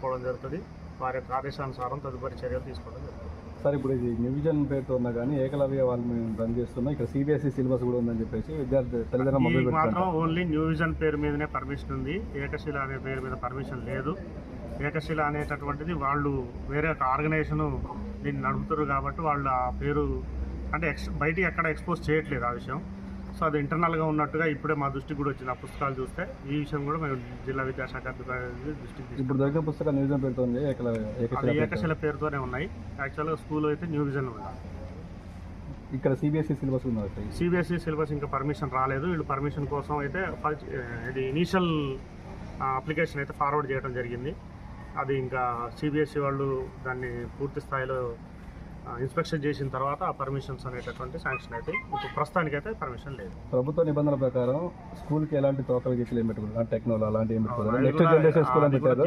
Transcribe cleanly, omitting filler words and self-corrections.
కనుక్కోవడం జరుగుతుంది. వారి యొక్క ఆదేశానుసారం తదుపరి చర్యలు తీసుకోవడం జరుగుతుంది. సార్ ఇప్పుడు ఇది న్యూ విజన్ పేరుతో ఉన్నా కానీ ఏకలవ్య వాళ్ళు మేము రన్ చేస్తున్నాం, ఇక్కడ సిబిఎస్ఈ సిలబస్ కూడా ఉందని చెప్పేసి విద్యార్థి తల్లిదండ్రులు మొబైల్ మాత్రం పెట్టుకుంటారు. ఓన్లీ న్యూ విజన్ పేరు మీదనే పర్మిషన్ ఉంది, ఏకశిల అనే పేరు మీద పర్మిషన్ లేదు. ఏకశిల అనేటటువంటిది వాళ్ళు వేరే ఒక ఆర్గనైజేషన్ దీన్ని నడుపుతారు కాబట్టి వాళ్ళు ఆ పేరు అంటే బయటికి ఎక్కడ ఎక్స్పోజ్ చేయట్లేదు ఆ విషయం. సో అది ఇంటర్నల్గా ఉన్నట్టుగా ఇప్పుడే మా దృష్టికి కూడా వచ్చింది. ఆ పుస్తకాలు చూస్తే ఈ విషయం కూడా మేము జిల్లా విద్యాశాఖ అధికారి దృష్టికి ఇప్పుడు దగ్గర పుస్తకాలు న్యూ విజన్ పేరుతో ఉంది, అది ఏకశిల పేరుతోనే ఉన్నాయి. యాక్చువల్గా స్కూల్ అయితే న్యూ విజన్ ఉంది. ఇక్కడ సిబిఎస్ఈ సిలబస్ ఉంది. సిబిఎస్ఈ సిలబస్ ఇంకా పర్మిషన్ రాలేదు. వీళ్ళు పర్మిషన్ కోసం అయితే ఇది ఇనీషియల్ అప్లికేషన్ అయితే ఫార్వర్డ్ చేయడం జరిగింది. అది ఇంకా సిబిఎస్ఈ వాళ్ళు దాన్ని పూర్తి స్థాయిలో ఇన్స్పెక్షన్ చేసిన తర్వాత ఆ పర్మిషన్స్ అనేటటువంటి శాంక్షన్ అయితే ఇప్పుడు ప్రస్తుతానికైతే పర్మిషన్ లేదు. ప్రభుత్వ నిబంధనల ప్రకారం స్కూల్కి ఎలాంటి తోకలు గిట్లు ఏం పెట్టుకోవాలి, టెక్నాలజీ అలాంటి ఏం పెట్టుకోవాలి. నెక్స్ట్ జనరేషన్ స్కూల్ అని పెట్టారు.